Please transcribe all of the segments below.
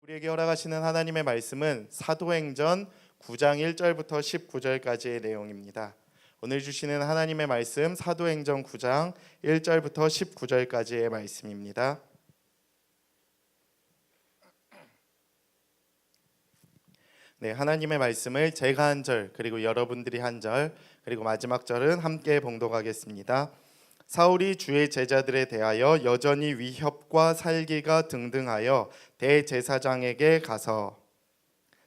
우리에게 허락하시는 하나님의 말씀은 사도행전 9장 1절부터 19절까지의 내용입니다. 오늘 주시는 하나님의 말씀 사도행전 9장 1절부터 19절까지의 말씀입니다. 네, 하나님의 말씀을 제가 한 절, 그리고 여러분들이 한 절, 그리고 마지막 절은 함께 봉독하겠습니다. 사울이 주의 제자들에 대하여 여전히 위협과 살기가 등등하여 대제사장에게 가서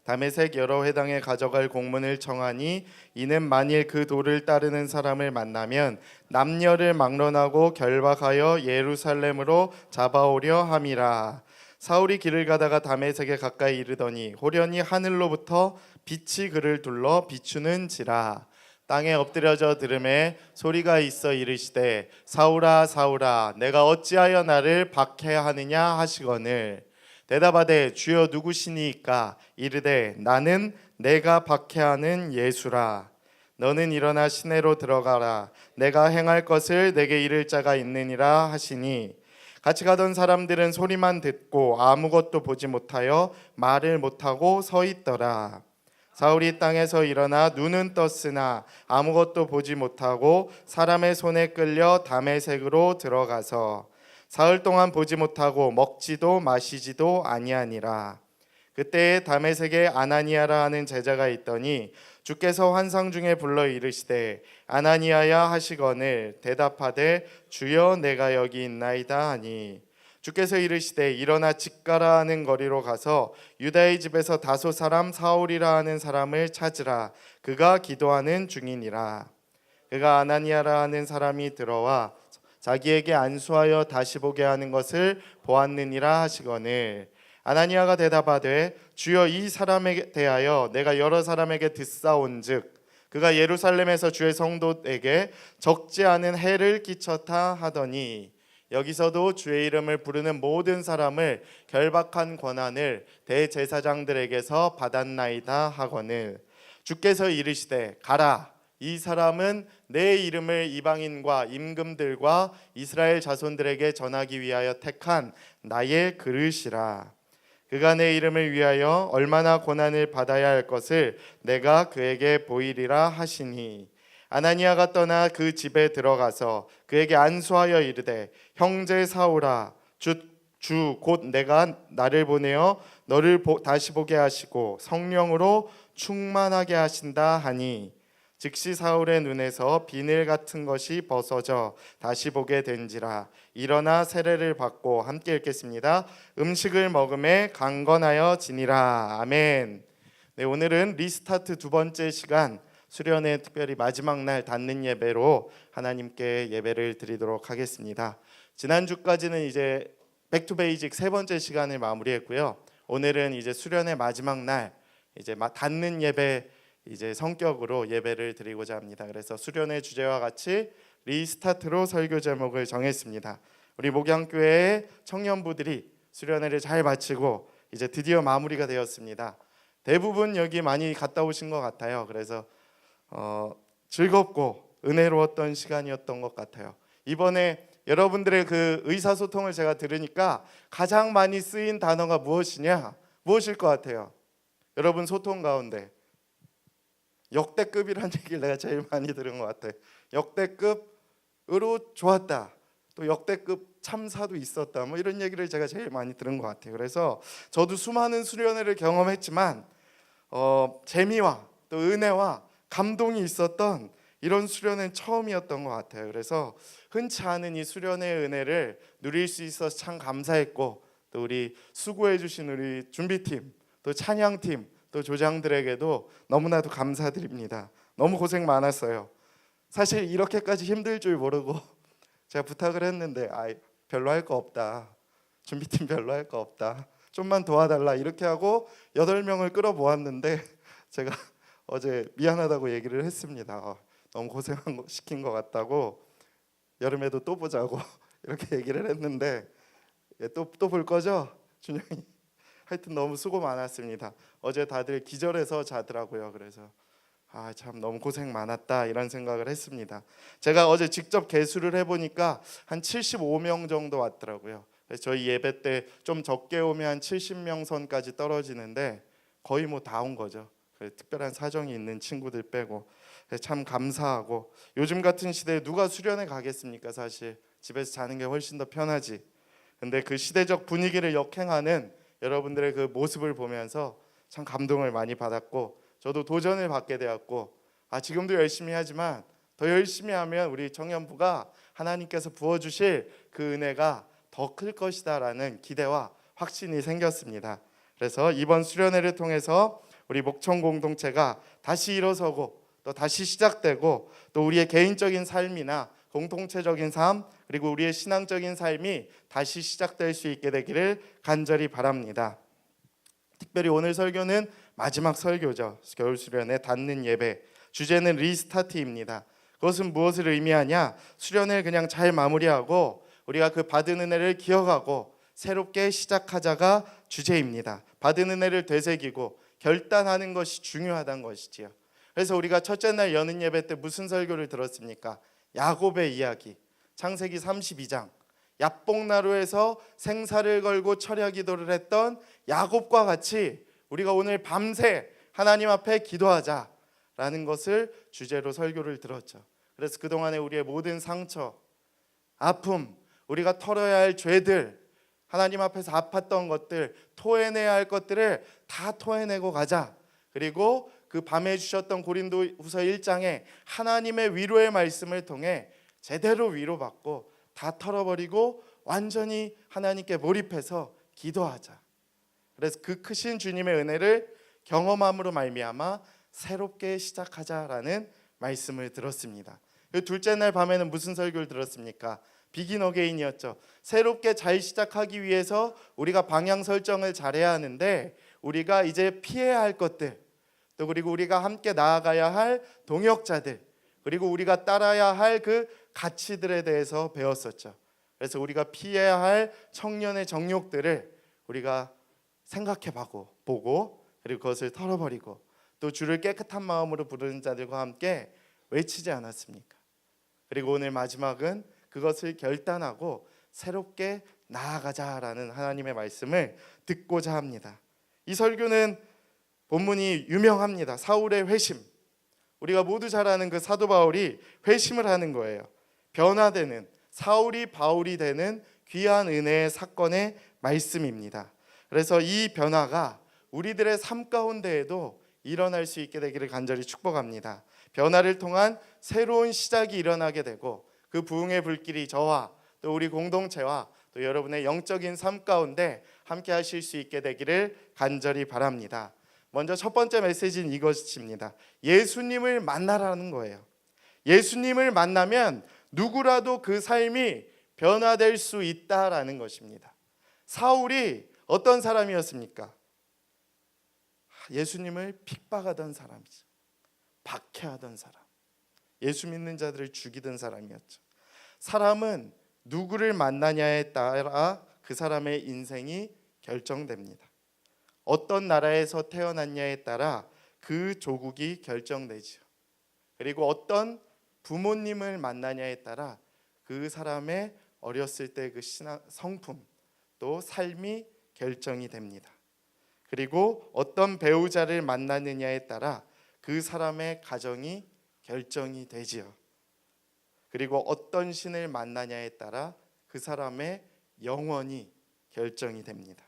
다메섹 여러 회당에 가져갈 공문을 청하니 이는 만일 그 도를 따르는 사람을 만나면 남녀를 막론하고 결박하여 예루살렘으로 잡아오려 함이라. 사울이 길을 가다가 다메섹에 가까이 이르더니 호련히 하늘로부터 빛이 그를 둘러 비추는지라. 땅에 엎드려져 들음에 소리가 있어 이르시되 사울아 사울아 내가 어찌하여 나를 박해하느냐 하시거늘 대답하되 주여 누구시니까 이르되 나는 내가 박해하는 예수라. 너는 일어나 시내로 들어가라. 내가 행할 것을 내게 이를 자가 있느니라 하시니 같이 가던 사람들은 소리만 듣고 아무것도 보지 못하여 말을 못하고 서 있더라. 사울이 땅에서 일어나 눈은 떴으나 아무것도 보지 못하고 사람의 손에 끌려 다메섹으로 들어가서 사흘 동안 보지 못하고 먹지도 마시지도 아니하니라. 그때에 다메섹에 아나니아라 하는 제자가 있더니 주께서 환상 중에 불러 이르시되 아나니아야 하시거늘 대답하되 주여 내가 여기 있나이다 하니 주께서 이르시되 일어나 직가라 하는 거리로 가서 유다의 집에서 다소 사람 사울이라 하는 사람을 찾으라. 그가 기도하는 중이니라. 그가 아나니아라 하는 사람이 들어와 자기에게 안수하여 다시 보게 하는 것을 보았느니라 하시거늘 아나니아가 대답하되 주여 이 사람에 대하여 내가 여러 사람에게 듣사온즉 그가 예루살렘에서 주의 성도에게 적지 않은 해를 끼쳤다 하더니 여기서도 주의 이름을 부르는 모든 사람을 결박한 권한을 대제사장들에게서 받았나이다 하거늘 주께서 이르시되 가라. 이 사람은 내 이름을 이방인과 임금들과 이스라엘 자손들에게 전하기 위하여 택한 나의 그릇이라. 그가 내 이름을 위하여 얼마나 고난을 받아야 할 것을 내가 그에게 보이리라 하시니 아나니아가 떠나 그 집에 들어가서 그에게 안수하여 이르되 형제 사울아 주 곧 내가 나를 보내어 너를 다시 보게 하시고 성령으로 충만하게 하신다 하니 즉시 사울의 눈에서 비늘 같은 것이 벗어져 다시 보게 된지라. 일어나 세례를 받고 함께 읽겠습니다. 음식을 먹음에 강건하여 지니라. 아멘. 네, 오늘은 리스타트 두 번째 시간 수련회 특별히 마지막 날 닫는 예배로 하나님께 예배를 드리도록 하겠습니다. 지난주까지는 이제 백투 베이직 세 번째 시간을 마무리했고요. 오늘은 이제 수련회 마지막 날 이제 닫는 예배 이제 성격으로 예배를 드리고자 합니다. 그래서 수련회 주제와 같이 리스타트로 설교 제목을 정했습니다. 우리 목양교회의 청년부들이 수련회를 잘 마치고 이제 드디어 마무리가 되었습니다. 대부분 여기 많이 갔다 오신 것 같아요. 그래서 즐겁고 은혜로웠던 시간이었던 것 같아요. 이번에 여러분들의 그 의사소통을 제가 들으니까 가장 많이 쓰인 단어가 무엇이냐? 무엇일 것 같아요? 여러분 소통 가운데 역대급이라는 얘기를 내가 제일 많이 들은 것 같아요. 역대급으로 좋았다. 또 역대급 참사도 있었다. 뭐 이런 얘기를 제가 제일 많이 들은 것 같아요. 그래서 저도 수많은 수련회를 경험했지만 재미와 또 은혜와 감동이 있었던 이런 수련회는 처음이었던 것 같아요. 그래서 흔치 않은 이 수련회의 은혜를 누릴 수 있어서 참 감사했고 또 우리 수고해 주신 우리 준비팀 또 찬양팀 또 조장들에게도 너무나도 감사드립니다. 너무 고생 많았어요. 사실 이렇게까지 힘들 줄 모르고 제가 부탁을 했는데 별로 할 거 없다. 준비팀 별로 할 거 없다. 좀만 도와달라 이렇게 하고 8명을 끌어모았는데 제가 어제 미안하다고 얘기를 했습니다. 너무 고생시킨 것 같다고 여름에도 또 보자고 이렇게 얘기를 했는데 또 볼 거죠? 준영이 하여튼 너무 수고 많았습니다. 어제 다들 기절해서 자더라고요. 그래서 참 너무 고생 많았다 이런 생각을 했습니다. 제가 어제 직접 계수를 해보니까 한 75명 정도 왔더라고요. 그래서 저희 예배 때 좀 적게 오면 한 70명 선까지 떨어지는데 거의 뭐 다 온 거죠. 특별한 사정이 있는 친구들 빼고. 참 감사하고, 요즘 같은 시대에 누가 수련회 가겠습니까? 사실 집에서 자는 게 훨씬 더 편하지. 근데 그 시대적 분위기를 역행하는 여러분들의 그 모습을 보면서 참 감동을 많이 받았고, 저도 도전을 받게 되었고, 지금도 열심히 하지만 더 열심히 하면 우리 청년부가 하나님께서 부어주실 그 은혜가 더 클 것이다 라는 기대와 확신이 생겼습니다. 그래서 이번 수련회를 통해서 우리 목청 공동체가 다시 일어서고 또 다시 시작되고, 또 우리의 개인적인 삶이나 공동체적인 삶, 그리고 우리의 신앙적인 삶이 다시 시작될 수 있게 되기를 간절히 바랍니다. 특별히 오늘 설교는 마지막 설교죠. 겨울 수련회 닫는 예배, 주제는 리스타트입니다. 그것은 무엇을 의미하냐? 수련을 그냥 잘 마무리하고 우리가 그 받은 은혜를 기억하고 새롭게 시작하자가 주제입니다. 받은 은혜를 되새기고 결단하는 것이 중요하다는 것이지요. 그래서 우리가 첫째 날 여는 예배 때 무슨 설교를 들었습니까? 야곱의 이야기, 창세기 32장. 야복나루에서 생사를 걸고 철야 기도를 했던 야곱과 같이 우리가 오늘 밤새 하나님 앞에 기도하자라는 것을 주제로 설교를 들었죠. 그래서 그동안에 우리의 모든 상처, 아픔, 우리가 털어야 할 죄들, 하나님 앞에서 아팠던 것들, 토해내야 할 것들을 다 토해내고 가자. 그리고 그 밤에 주셨던 고린도후서 1장에 하나님의 위로의 말씀을 통해 제대로 위로받고 다 털어버리고 완전히 하나님께 몰입해서 기도하자. 그래서 그 크신 주님의 은혜를 경험함으로 말미암아 새롭게 시작하자라는 말씀을 들었습니다. 그 둘째 날 밤에는 무슨 설교를 들었습니까? 비긴 어게인이었죠. 새롭게 잘 시작하기 위해서 우리가 방향 설정을 잘해야 하는데, 우리가 이제 피해야 할 것들, 또 그리고 우리가 함께 나아가야 할 동역자들, 그리고 우리가 따라야 할 그 가치들에 대해서 배웠었죠. 그래서 우리가 피해야 할 청년의 정욕들을 우리가 생각해보고, 그리고 그것을 털어버리고, 또 주를 깨끗한 마음으로 부르는 자들과 함께 외치지 않았습니까? 그리고 오늘 마지막은 그것을 결단하고 새롭게 나아가자라는 하나님의 말씀을 듣고자 합니다. 이 설교는 본문이 유명합니다. 사울의 회심. 우리가 모두 잘 아는 그 사도 바울이 회심을 하는 거예요. 변화되는, 사울이 바울이 되는 귀한 은혜의 사건의 말씀입니다. 그래서 이 변화가 우리들의 삶 가운데에도 일어날 수 있게 되기를 간절히 축복합니다. 변화를 통한 새로운 시작이 일어나게 되고, 그 부흥의 불길이 저와 또 우리 공동체와 또 여러분의 영적인 삶 가운데 함께 하실 수 있게 되기를 간절히 바랍니다. 먼저 첫 번째 메시지는 이것입니다. 예수님을 만나라는 거예요. 예수님을 만나면 누구라도 그 삶이 변화될 수 있다라는 것입니다. 사울이 어떤 사람이었습니까? 예수님을 핍박하던 사람이죠. 박해하던 사람, 예수 믿는 자들을 죽이던 사람이었죠. 사람은 누구를 만나냐에 따라 그 사람의 인생이 결정됩니다. 어떤 나라에서 태어났냐에 따라 그 조국이 결정되죠. 그리고 어떤 부모님을 만나냐에 따라 그 사람의 어렸을 때 그 성품, 또 삶이 결정이 됩니다. 그리고 어떤 배우자를 만나느냐에 따라 그 사람의 가정이 결정이 되지요. 그리고 어떤 신을 만나냐에 따라 그 사람의 영혼이 결정이 됩니다.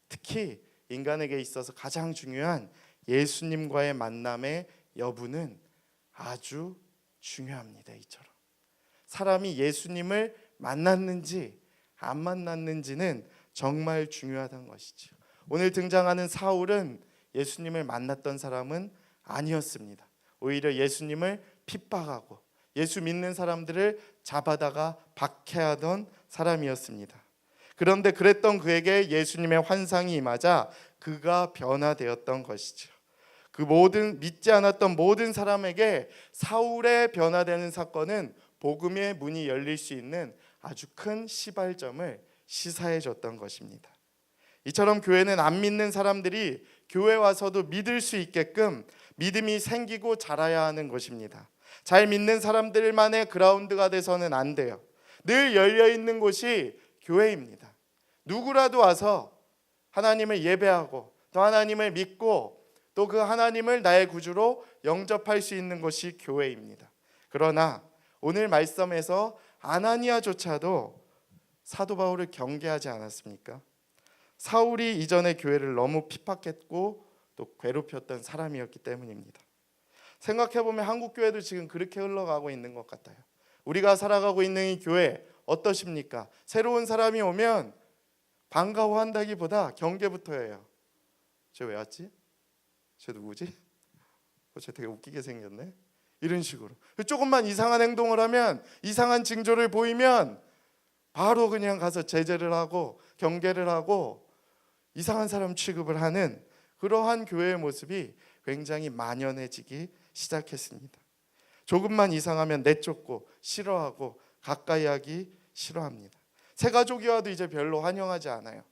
특히 인간에게 있어서 가장 중요한 예수님과의 만남의 여부는 아주 중요합니다. 이처럼 사람이 예수님을 만났는지 안 만났는지는 정말 중요하다는 것이죠. 오늘 등장하는 사울은 예수님을 만났던 사람은 아니었습니다. 오히려 예수님을 핍박하고 예수 믿는 사람들을 잡아다가 박해하던 사람이었습니다. 그런데 그랬던 그에게 예수님의 환상이 임하자 그가 변화되었던 것이죠. 그 모든 믿지 않았던 모든 사람에게 사울의 변화되는 사건은 복음의 문이 열릴 수 있는 아주 큰 시발점을 시사해 줬던 것입니다. 이처럼 교회는 안 믿는 사람들이 교회 와서도 믿을 수 있게끔 믿음이 생기고 자라야 하는 것입니다. 잘 믿는 사람들만의 그라운드가 돼서는 안 돼요. 늘 열려 있는 곳이 교회입니다. 누구라도 와서 하나님을 예배하고 또 하나님을 믿고 또 그 하나님을 나의 구주로 영접할 수 있는 것이 교회입니다. 그러나 오늘 말씀에서 아나니아조차도 사도 바울을 경계하지 않았습니까? 사울이 이전에 교회를 너무 핍박했고 또 괴롭혔던 사람이었기 때문입니다. 생각해보면 한국 교회도 지금 그렇게 흘러가고 있는 것 같아요. 우리가 살아가고 있는 이 교회 어떠십니까? 새로운 사람이 오면 반가워한다기보다 경계부터 해요. 쟤 왜 왔지? 쟤 누구지? 쟤 되게 웃기게 생겼네. 이런 식으로 조금만 이상한 행동을 하면, 이상한 징조를 보이면 바로 그냥 가서 제재를 하고 경계를 하고 이상한 사람 취급을 하는 그러한 교회의 모습이 굉장히 만연해지기 시작했습니다. 조금만 이상하면 내쫓고 싫어하고 가까이 하기 싫어합니다. 새 가족이 와도 이제 별로 환영하지 않아요.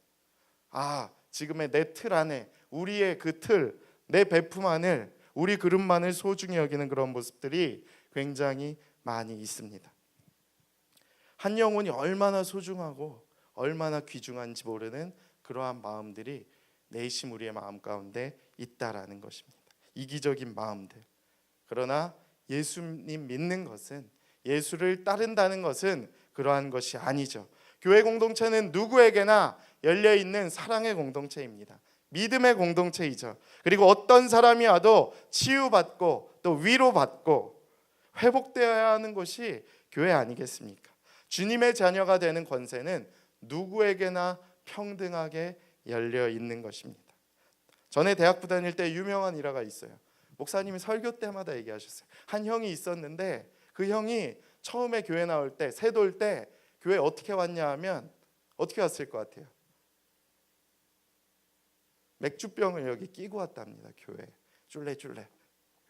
지금의 내 틀 안에, 우리의 그 틀, 내 베프만을, 우리 그룹만을 소중히 여기는 그런 모습들이 굉장히 많이 있습니다. 한 영혼이 얼마나 소중하고 얼마나 귀중한지 모르는 그러한 마음들이 내심 우리의 마음 가운데 있다라는 것입니다. 이기적인 마음들. 그러나 예수님 믿는 것은, 예수를 따른다는 것은 그러한 것이 아니죠. 교회 공동체는 누구에게나 열려있는 사랑의 공동체입니다. 믿음의 공동체이죠. 그리고 어떤 사람이 와도 치유받고 또 위로받고 회복되어야 하는 것이 교회 아니겠습니까? 주님의 자녀가 되는 권세는 누구에게나 평등하게 열려 있는 것입니다. 전에 대학부 다닐 때 유명한 일화가 있어요. 목사님이 설교 때마다 얘기하셨어요. 한 형이 있었는데 그 형이 처음에 교회 나올 때, 새돌 때 교회 어떻게 왔냐 하면 어떻게 왔을 것 같아요? 맥주병을 여기 끼고 왔답니다. 교회에 쫄래쫄래.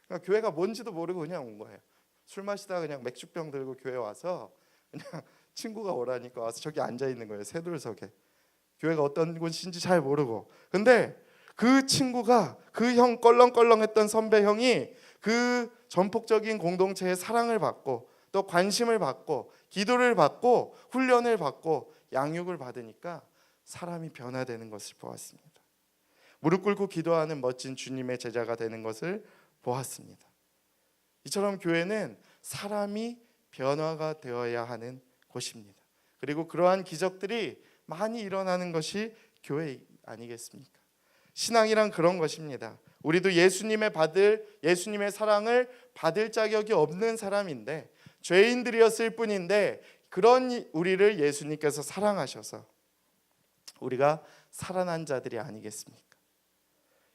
그러니까 교회가 뭔지도 모르고 그냥 온 거예요. 술 마시다가 그냥 맥주병 들고 교회 와서 그냥 친구가 오라니까 와서 저기 앉아 있는 거예요. 새돌석에. 교회가 어떤 곳인지 잘 모르고. 근데 그 친구가, 그 형, 껄렁껄렁했던 선배 형이 그 전폭적인 공동체의 사랑을 받고 또 관심을 받고 기도를 받고 훈련을 받고 양육을 받으니까 사람이 변화되는 것을 보았습니다. 무릎 꿇고 기도하는 멋진 주님의 제자가 되는 것을 보았습니다. 이처럼 교회는 사람이 변화가 되어야 하는 곳입니다. 그리고 그러한 기적들이 많이 일어나는 것이 교회 아니겠습니까? 신앙이란 그런 것입니다. 우리도 예수님의 사랑을 받을 자격이 없는 사람인데, 죄인들이었을 뿐인데 그런 우리를 예수님께서 사랑하셔서 우리가 살아난 자들이 아니겠습니까?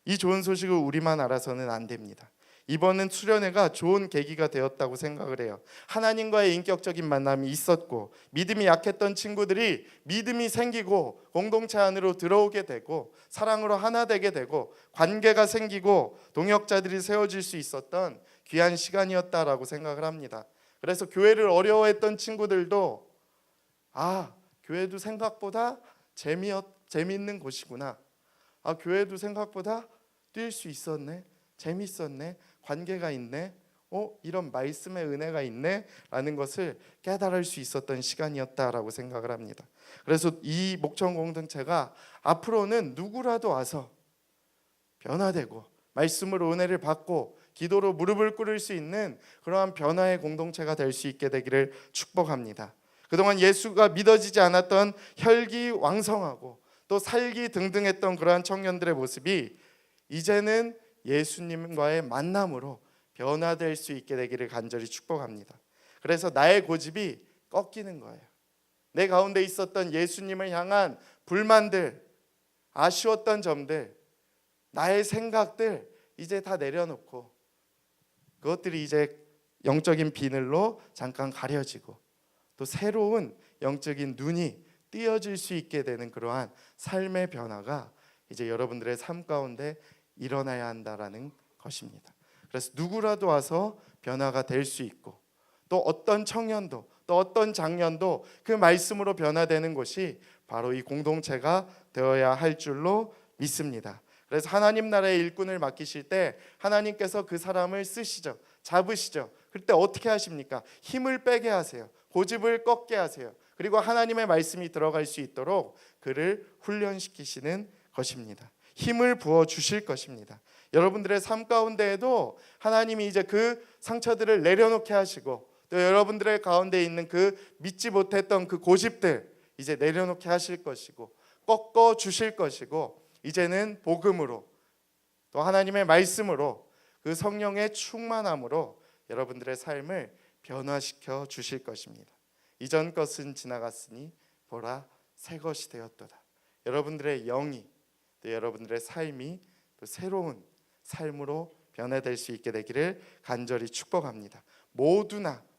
이 좋은 소식을 우리만 알아서는 안 됩니다. 이번은 수련회가 좋은 계기가 되었다고 생각을 해요. 하나님과의 인격적인 만남이 있었고 믿음이 약했던 친구들이 믿음이 생기고 공동체 안으로 들어오게 되고 사랑으로 하나 되게 되고 관계가 생기고 동역자들이 세워질 수 있었던 귀한 시간이었다라고 생각을 합니다. 그래서 교회를 어려워했던 친구들도 교회도 생각보다 재미있는 곳이구나. 교회도 생각보다 뛸 수 있었네. 재밌었네. 관계가 있네. 이런 말씀의 은혜가 있네 라는 것을 깨달을 수 있었던 시간이었다라고 생각을 합니다. 그래서 이 목청 공동체가 앞으로는 누구라도 와서 변화되고 말씀으로 은혜를 받고 기도로 무릎을 꿇을 수 있는 그러한 변화의 공동체가 될 수 있게 되기를 축복합니다. 그동안 예수가 믿어지지 않았던 혈기왕성하고 또 살기 등등했던 그러한 청년들의 모습이 이제는 예수님과의 만남으로 변화될 수 있게 되기를 간절히 축복합니다. 그래서 나의 고집이 꺾이는 거예요. 내 가운데 있었던 예수님을 향한 불만들, 아쉬웠던 점들, 나의 생각들 이제 다 내려놓고 그것들이 이제 영적인 비늘로 잠깐 가려지고 또 새로운 영적인 눈이 띄어질 수 있게 되는 그러한 삶의 변화가 이제 여러분들의 삶 가운데 일어나야 한다라는 것입니다. 그래서 누구라도 와서 변화가 될 수 있고 또 어떤 청년도 또 어떤 장년도 그 말씀으로 변화되는 것이 바로 이 공동체가 되어야 할 줄로 믿습니다. 그래서 하나님 나라의 일꾼을 맡기실 때 하나님께서 그 사람을 쓰시죠. 잡으시죠. 그때 어떻게 하십니까? 힘을 빼게 하세요. 고집을 꺾게 하세요. 그리고 하나님의 말씀이 들어갈 수 있도록 그를 훈련시키시는 것입니다. 힘을 부어 주실 것입니다. 여러분들의 삶 가운데에도 하나님이 이제 그 상처들을 내려놓게 하시고, 또 여러분들의 가운데 있는 그 믿지 못했던 그 고집들 이제 내려놓게 하실 것이고, 꺾어 주실 것이고, 이제는 복음으로 또 하나님의 말씀으로 그 성령의 충만함으로 여러분들의 삶을 변화시켜 주실 것입니다. 이전 것은 지나갔으니 보라 새 것이 되었도다. 여러분들의 영이, 또 여러분들의 삶이 또 새로운 삶으로 변화될 수 있게 되기를 간절히 축복합니다.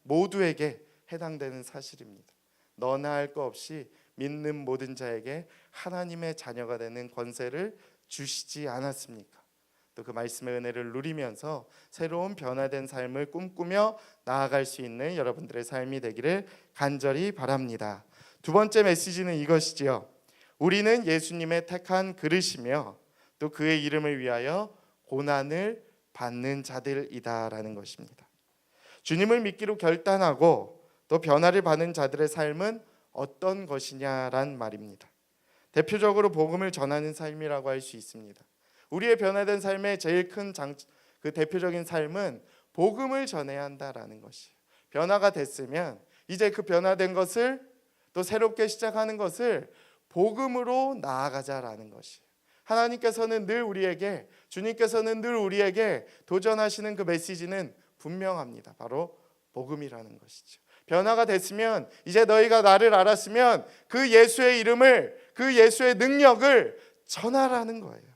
모두에게 해당되는 사실입니다. 너나 할 것 없이 믿는 모든 자에게 하나님의 자녀가 되는 권세를 주시지 않았습니까? 또 그 말씀의 은혜를 누리면서 새로운 변화된 삶을 꿈꾸며 나아갈 수 있는 여러분들의 삶이 되기를 간절히 바랍니다. 두 번째 메시지는 이것이지요. 우리는 예수님의 택한 그릇이며 또 그의 이름을 위하여 고난을 받는 자들이다라는 것입니다. 주님을 믿기로 결단하고 또 변화를 받는 자들의 삶은 어떤 것이냐란 말입니다. 대표적으로 복음을 전하는 삶이라고 할 수 있습니다. 우리의 변화된 삶의 제일 큰 그 대표적인 삶은 복음을 전해야 한다라는 것이에요. 변화가 됐으면 이제 그 변화된 것을 또 새롭게 시작하는 것을 복음으로 나아가자라는 것이에요. 하나님께서는 늘 우리에게, 주님께서는 늘 우리에게 도전하시는 그 메시지는 분명합니다. 바로 복음이라는 것이죠. 변화가 됐으면, 이제 너희가 나를 알았으면 그 예수의 이름을, 그 예수의 능력을 전하라는 거예요.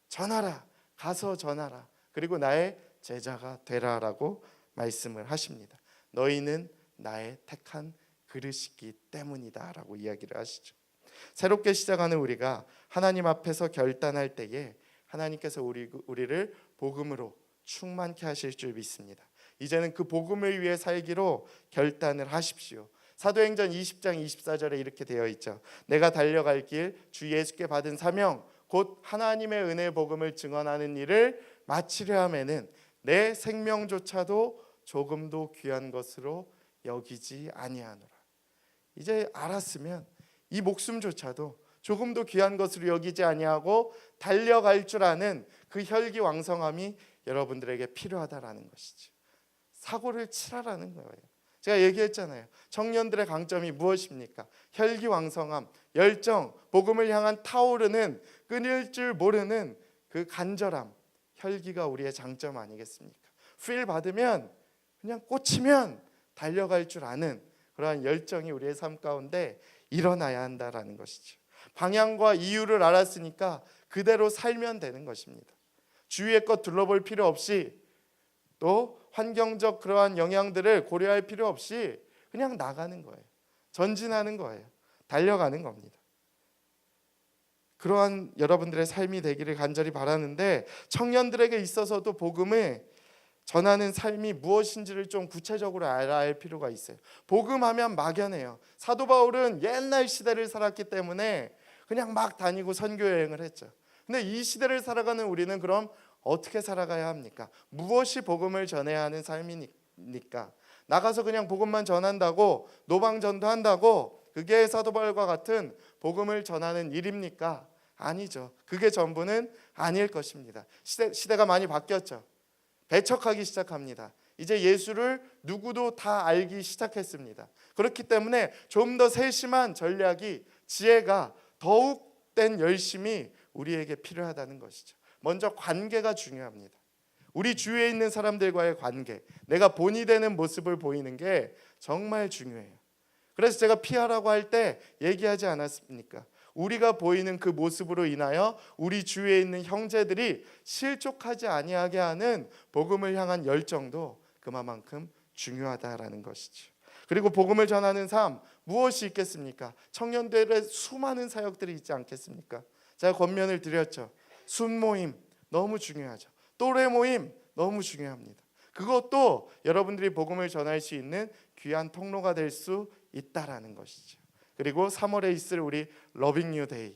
전하라, 가서 전하라. 그리고 나의 제자가 되라라고 말씀을 하십니다. 너희는 나의 택한 그릇이기 때문이다라고 이야기를 하시죠. 새롭게 시작하는 우리가 하나님 앞에서 결단할 때에 하나님께서 우리를 복음으로 충만케 하실 줄 믿습니다. 이제는 그 복음을 위해 살기로 결단을 하십시오. 사도행전 20장 24절에 이렇게 되어 있죠. 내가 달려갈 길, 주 예수께 받은 사명, 곧 하나님의 은혜 복음을 증언하는 일을 마치려 하면은 내 생명조차도 조금도 귀한 것으로 여기지 아니하노라. 이제 알았으면 이 목숨조차도 조금도 귀한 것으로 여기지 아니하고 달려갈 줄 아는 그 혈기왕성함이 여러분들에게 필요하다라는 것이죠. 사고를 치라라는 거예요. 제가 얘기했잖아요. 청년들의 강점이 무엇입니까? 혈기왕성함, 열정, 복음을 향한 타오르는, 끊일 줄 모르는 그 간절함, 혈기가 우리의 장점 아니겠습니까? 필 받으면, 그냥 꽂히면 달려갈 줄 아는 그러한 열정이 우리의 삶 가운데 일어나야 한다라는 것이죠. 방향과 이유를 알았으니까 그대로 살면 되는 것입니다. 주위의 것 둘러볼 필요 없이, 또 환경적 그러한 영향들을 고려할 필요 없이 그냥 나가는 거예요. 전진하는 거예요. 달려가는 겁니다. 그러한 여러분들의 삶이 되기를 간절히 바라는데, 청년들에게 있어서도 복음을 전하는 삶이 무엇인지를 좀 구체적으로 알아야 할 필요가 있어요. 복음하면 막연해요. 사도 바울은 옛날 시대를 살았기 때문에 그냥 막 다니고 선교 여행을 했죠. 근데 이 시대를 살아가는 우리는 그럼 어떻게 살아가야 합니까? 무엇이 복음을 전해야 하는 삶이니까? 나가서 그냥 복음만 전한다고, 노방전도 한다고 그게 사도 바울과 같은 복음을 전하는 일입니까? 아니죠. 그게 전부는 아닐 것입니다. 시대가 많이 바뀌었죠. 배척하기 시작합니다. 이제 예수를 누구도 다 알기 시작했습니다. 그렇기 때문에 좀 더 세심한 전략이, 지혜가, 더욱된 열심이 우리에게 필요하다는 것이죠. 먼저 관계가 중요합니다. 우리 주위에 있는 사람들과의 관계, 내가 본이 되는 모습을 보이는 게 정말 중요해요. 그래서 제가 피하라고 할 때 얘기하지 않았습니까? 우리가 보이는 그 모습으로 인하여 우리 주위에 있는 형제들이 실족하지 아니하게 하는 복음을 향한 열정도 그만큼 중요하다라는 것이죠. 그리고 복음을 전하는 삶, 무엇이 있겠습니까? 청년들의 수많은 사역들이 있지 않겠습니까? 제가 권면을 드렸죠. 순모임 너무 중요하죠. 또래 모임 너무 중요합니다. 그것도 여러분들이 복음을 전할 수 있는 귀한 통로가 될 수 있다라는 것이죠. 그리고 3월에 있을 우리 러빙 유 데이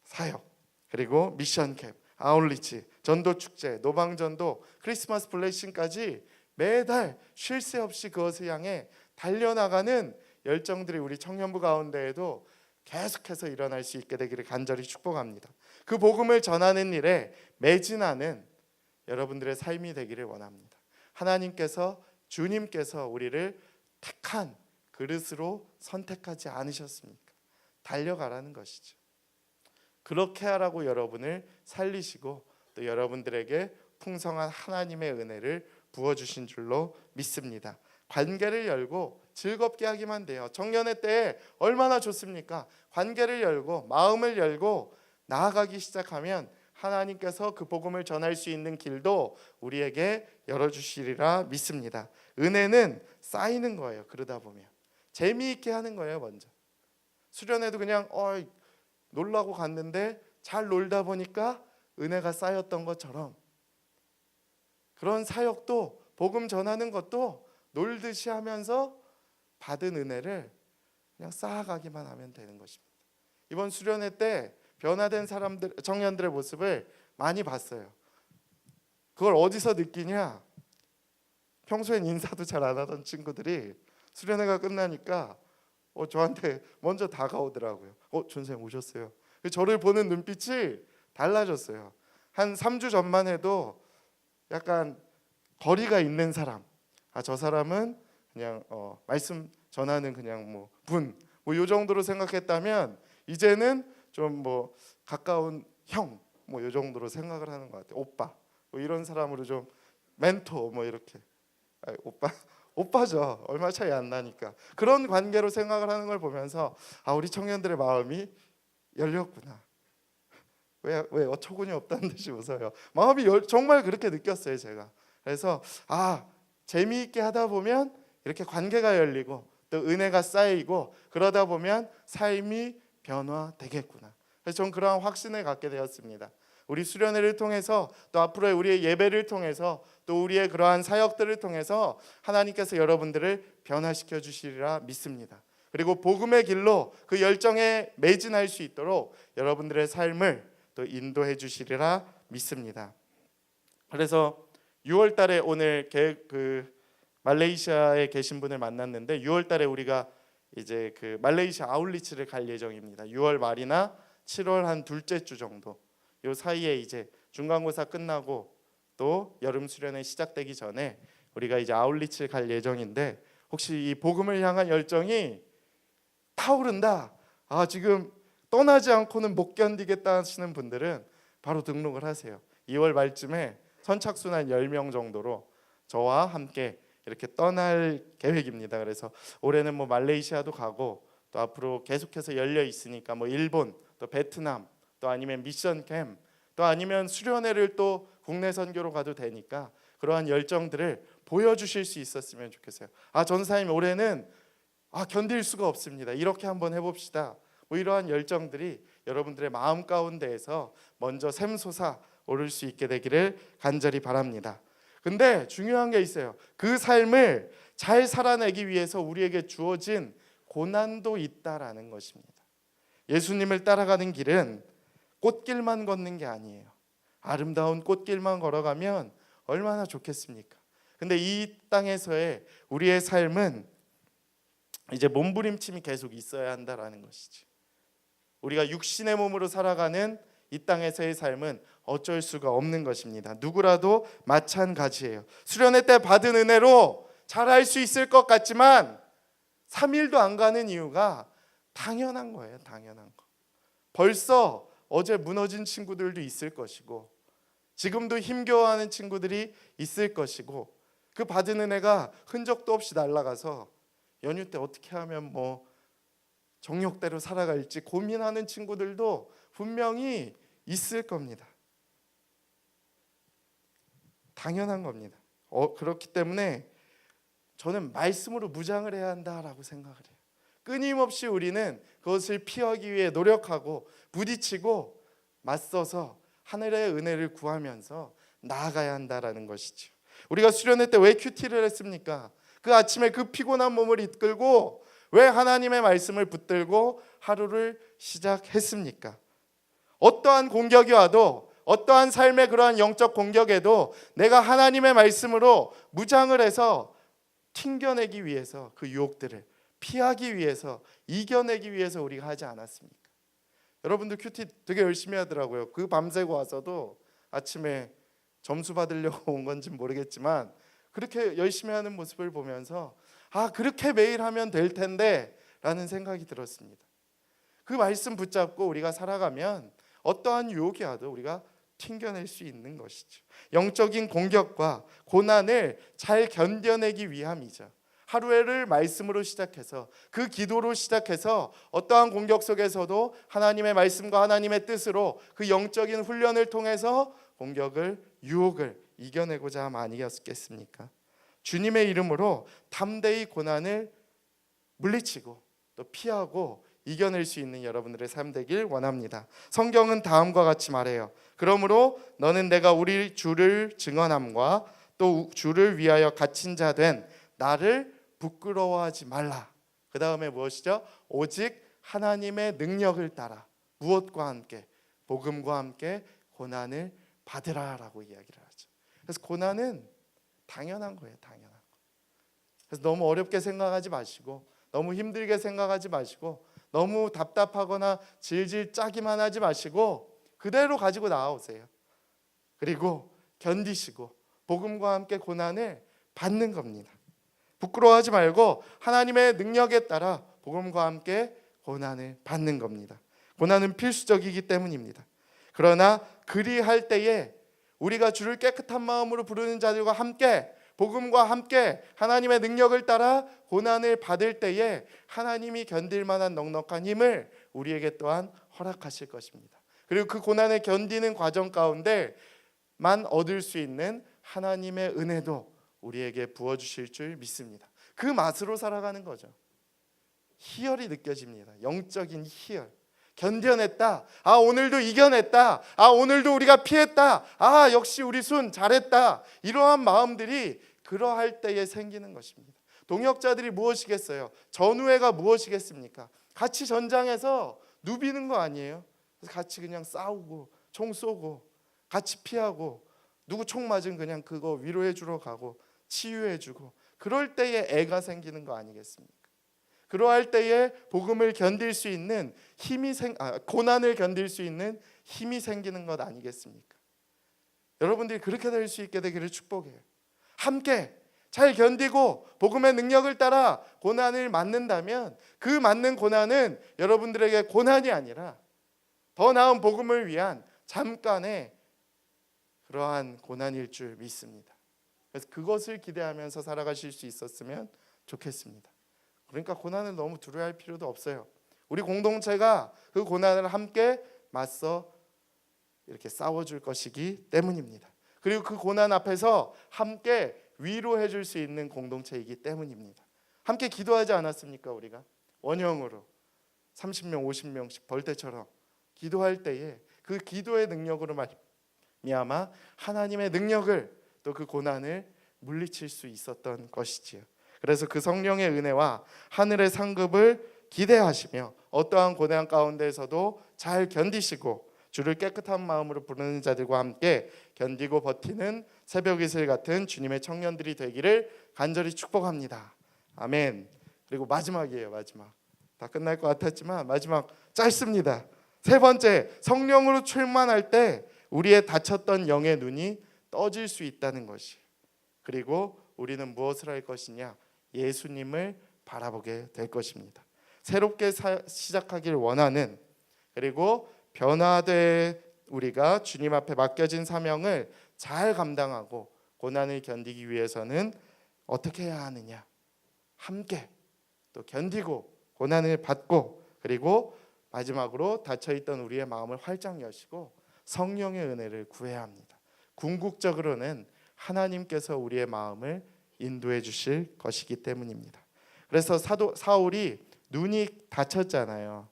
사역, 그리고 미션 캠, 아울리치, 전도 축제, 노방전도, 크리스마스 블레싱까지 매달 쉴 새 없이 그것을 향해 달려나가는 열정들이 우리 청년부 가운데에도 계속해서 일어날 수 있게 되기를 간절히 축복합니다. 그 복음을 전하는 일에 매진하는 여러분들의 삶이 되기를 원합니다. 하나님께서, 주님께서 우리를 택한 그릇으로 선택하지 않으셨습니까? 달려가라는 것이죠. 그렇게 하라고 여러분을 살리시고 또 여러분들에게 풍성한 하나님의 은혜를 부어주신 줄로 믿습니다. 관계를 열고 즐겁게 하기만 돼요. 청년의 때에 얼마나 좋습니까? 관계를 열고 마음을 열고 나아가기 시작하면 하나님께서 그 복음을 전할 수 있는 길도 우리에게 열어주시리라 믿습니다. 은혜는 쌓이는 거예요. 그러다 보면 재미있게 하는 거예요. 먼저 수련회도 그냥 놀라고 갔는데 잘 놀다 보니까 은혜가 쌓였던 것처럼 그런 사역도 복음 전하는 것도 놀듯이 하면서 받은 은혜를 그냥 쌓아가기만 하면 되는 것입니다. 이번 수련회 때 변화된 사람들, 청년들의 모습을 많이 봤어요. 그걸 어디서 느끼냐? 평소엔 인사도 잘 안 하던 친구들이 수련회가 끝나니까 저한테 먼저 다가오더라고요. 전생님 오셨어요. 저를 보는 눈빛이 달라졌어요. 한 3주 전만 해도 약간 거리가 있는 사람, 저 사람은 그냥 말씀 전하는 그냥 요 정도로 생각했다면 이제는 좀 가까운 형 요 정도로 생각을 하는 것 같아요. 오빠 이런 사람으로 좀 멘토 이렇게 오빠죠. 얼마 차이 안 나니까 그런 관계로 생각을 하는 걸 보면서 우리 청년들의 마음이 열렸구나. 왜 어처구니 없다는 듯이 웃어요. 마음이 정말 그렇게 느꼈어요. 제가 그래서 재미있게 하다 보면 이렇게 관계가 열리고 또 은혜가 쌓이고 그러다 보면 삶이 변화되겠구나. 그래서 저는 그러한 확신을 갖게 되었습니다. 우리 수련회를 통해서 또 앞으로의 우리의 예배를 통해서 또 우리의 그러한 사역들을 통해서 하나님께서 여러분들을 변화시켜 주시리라 믿습니다. 그리고 복음의 길로 그 열정에 매진할 수 있도록 여러분들의 삶을 또 인도해 주시리라 믿습니다. 그래서 6월 달에 오늘 말레이시아에 계신 분을 만났는데 6월 달에 우리가 이제 말레이시아 아울리치를 갈 예정입니다. 6월 말이나 7월 한 둘째 주 정도 요 사이에 이제 중간고사 끝나고 또 여름 수련회 시작되기 전에 우리가 이제 아울리치를 갈 예정인데 혹시 이 복음을 향한 열정이 타오른다. 지금 떠나지 않고는 못 견디겠다 하시는 분들은 바로 등록을 하세요. 2월 말쯤에 선착순 한 10명 정도로 저와 함께 이렇게 떠날 계획입니다. 그래서 올해는 말레이시아도 가고 또 앞으로 계속해서 열려 있으니까 일본 또 베트남 또 아니면 미션 캠 또 아니면 수련회를 또 국내 선교로 가도 되니까 그러한 열정들을 보여주실 수 있었으면 좋겠어요. 전사님 올해는 견딜 수가 없습니다. 이렇게 한번 해봅시다. 이러한 열정들이 여러분들의 마음 가운데에서 먼저 샘솟아 오를 수 있게 되기를 간절히 바랍니다. 근데 중요한 게 있어요. 그 삶을 잘 살아내기 위해서 우리에게 주어진 고난도 있다라는 것입니다. 예수님을 따라가는 길은 꽃길만 걷는 게 아니에요. 아름다운 꽃길만 걸어가면 얼마나 좋겠습니까? 근데 이 땅에서의 우리의 삶은 이제 몸부림침이 계속 있어야 한다라는 것이지. 우리가 육신의 몸으로 살아가는 이 땅에서의 삶은 어쩔 수가 없는 것입니다. 누구라도 마찬가지예요. 수련회 때 받은 은혜로 잘할 수 있을 것 같지만 3일도 안 가는 이유가 당연한 거예요. 당연한 거. 벌써 어제 무너진 친구들도 있을 것이고 지금도 힘겨워하는 친구들이 있을 것이고 그 받은 은혜가 흔적도 없이 날아가서 연휴 때 어떻게 하면 정욕대로 살아갈지 고민하는 친구들도 분명히 있을 겁니다. 당연한 겁니다. 그렇기 때문에 저는 말씀으로 무장을 해야 한다라고 생각을 해요. 끊임없이 우리는 그것을 피하기 위해 노력하고 부딪히고 맞서서 하늘의 은혜를 구하면서 나아가야 한다라는 것이죠. 우리가 수련회 때 왜 큐티를 했습니까? 그 아침에 그 피곤한 몸을 이끌고 왜 하나님의 말씀을 붙들고 하루를 시작했습니까? 어떠한 공격이 와도 어떠한 삶의 그러한 영적 공격에도 내가 하나님의 말씀으로 무장을 해서 튕겨내기 위해서 그 유혹들을 피하기 위해서, 이겨내기 위해서 우리가 하지 않았습니까? 여러분들 큐티 되게 열심히 하더라고요. 그 밤새고 와서도 아침에 점수 받으려고 온 건지 모르겠지만 그렇게 열심히 하는 모습을 보면서 그렇게 매일 하면 될 텐데 라는 생각이 들었습니다. 그 말씀 붙잡고 우리가 살아가면 어떠한 유혹이 와도 우리가 튕겨낼 수 있는 것이죠. 영적인 공격과 고난을 잘 견뎌내기 위함이죠. 하루를 말씀으로 시작해서 그 기도로 시작해서 어떠한 공격 속에서도 하나님의 말씀과 하나님의 뜻으로 그 영적인 훈련을 통해서 공격을, 유혹을 이겨내고자 함 아니었겠습니까? 주님의 이름으로 담대히 고난을 물리치고 또 피하고 이겨낼 수 있는 여러분들의 삶 되길 원합니다. 성경은 다음과 같이 말해요. 그러므로 너는 내가 우리 주를 증언함과 또 주를 위하여 갇힌 자 된 나를 부끄러워하지 말라. 그 다음에 무엇이죠? 오직 하나님의 능력을 따라 무엇과 함께? 복음과 함께 고난을 받으라라고 이야기를 하죠. 그래서 고난은 당연한 거예요. 당연한 거. 그래서 너무 어렵게 생각하지 마시고, 너무 힘들게 생각하지 마시고, 너무 답답하거나 질질 짜기만 하지 마시고 그대로 가지고 나아오세요. 그리고 견디시고 복음과 함께 고난을 받는 겁니다. 부끄러워하지 말고 하나님의 능력에 따라 복음과 함께 고난을 받는 겁니다. 고난은 필수적이기 때문입니다. 그러나 그리할 때에 우리가 주를 깨끗한 마음으로 부르는 자들과 함께, 복음과 함께 하나님의 능력을 따라 고난을 받을 때에 하나님이 견딜 만한 넉넉한 힘을 우리에게 또한 허락하실 것입니다. 그리고 그 고난을 견디는 과정 가운데만 얻을 수 있는 하나님의 은혜도 우리에게 부어주실 줄 믿습니다. 그 맛으로 살아가는 거죠. 희열이 느껴집니다. 영적인 희열. 견뎌냈다. 오늘도 이겨냈다. 오늘도 우리가 피했다. 역시 우리 순 잘했다. 이러한 마음들이 그러할 때에 생기는 것입니다. 동역자들이 무엇이겠어요? 전우회가 무엇이겠습니까? 같이 전장에서 누비는 거 아니에요? 그래서 같이 그냥 싸우고 총 쏘고 같이 피하고 누구 총 맞은 그냥 그거 위로해 주러 가고 치유해 주고 그럴 때에 애가 생기는 거 아니겠습니까? 그러할 때에 복음을 견딜 수 있는 고난을 견딜 수 있는 힘이 생기는 것 아니겠습니까? 여러분들이 그렇게 될 수 있게 되기를 축복해요. 함께 잘 견디고 복음의 능력을 따라 고난을 맞는다면 그 맞는 고난은 여러분들에게 고난이 아니라 더 나은 복음을 위한 잠깐의 그러한 고난일 줄 믿습니다. 그래서 그것을 기대하면서 살아가실 수 있었으면 좋겠습니다. 그러니까 고난을 너무 두려워할 필요도 없어요. 우리 공동체가 그 고난을 함께 맞서 이렇게 싸워줄 것이기 때문입니다. 그리고 그 고난 앞에서 함께 위로해 줄 수 있는 공동체이기 때문입니다. 함께 기도하지 않았습니까? 우리가 원형으로 30명 50명씩 벌떼처럼 기도할 때에 그 기도의 능력으로 말미암아 하나님의 능력을 또 그 고난을 물리칠 수 있었던 것이지요. 그래서 그 성령의 은혜와 하늘의 상급을 기대하시며 어떠한 고난 가운데에서도 잘 견디시고 주를 깨끗한 마음으로 부르는 자들과 함께 견디고 버티는 새벽 이슬 같은 주님의 청년들이 되기를 간절히 축복합니다. 아멘. 그리고 마지막이에요. 마지막. 다 끝날 것 같았지만 마지막 짧습니다. 세 번째, 성령으로 충만할 때 우리의 닫혔던 영의 눈이 떠질 수 있다는 것이. 그리고 우리는 무엇을 할 것이냐? 예수님을 바라보게 될 것입니다. 새롭게 시작하길 원하는, 그리고 변화돼 우리가 주님 앞에 맡겨진 사명을 잘 감당하고 고난을 견디기 위해서는 어떻게 해야 하느냐? 함께 또 견디고 고난을 받고, 그리고 마지막으로 닫혀있던 우리의 마음을 활짝 여시고 성령의 은혜를 구해야 합니다. 궁극적으로는 하나님께서 우리의 마음을 인도해 주실 것이기 때문입니다. 그래서 사울이 눈이 닫혔잖아요.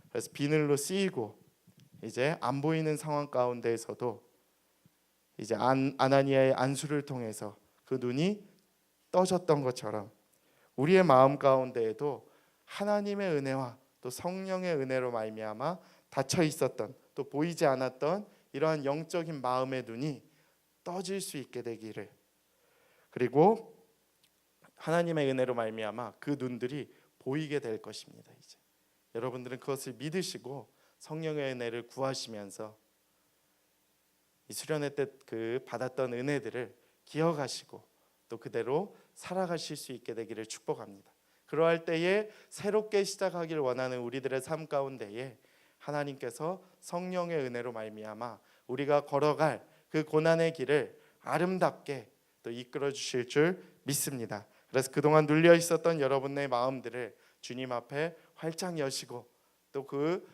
그래서 비늘로 씌이고 이제 안 보이는 상황 가운데에서도 이제 아나니아의 안수를 통해서 그 눈이 떠졌던 것처럼 우리의 마음 가운데에도 하나님의 은혜와 또 성령의 은혜로 말미암아 닫혀 있었던, 또 보이지 않았던 이러한 영적인 마음의 눈이 떠질 수 있게 되기를, 그리고 하나님의 은혜로 말미암아 그 눈들이 보이게 될 것입니다. 이제 여러분들은 그것을 믿으시고 성령의 은혜를 구하시면서 이 수련회 때 그 받았던 은혜들을 기억하시고 또 그대로 살아가실 수 있게 되기를 축복합니다. 그러할 때에 새롭게 시작하길 원하는 우리들의 삶 가운데에 하나님께서 성령의 은혜로 말미암아 우리가 걸어갈 그 고난의 길을 아름답게 또 이끌어 주실 줄 믿습니다. 그래서 그동안 눌려 있었던 여러분의 마음들을 주님 앞에 활짝 여시고 또 그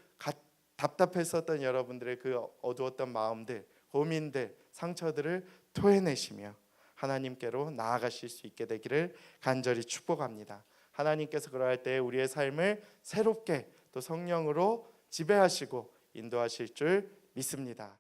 답답했었던 여러분들의 그 어두웠던 마음들, 고민들, 상처들을 토해내시며 하나님께로 나아가실 수 있게 되기를 간절히 축복합니다. 하나님께서 그러할 때 우리의 삶을 새롭게 또 성령으로 지배하시고 인도하실 줄 믿습니다.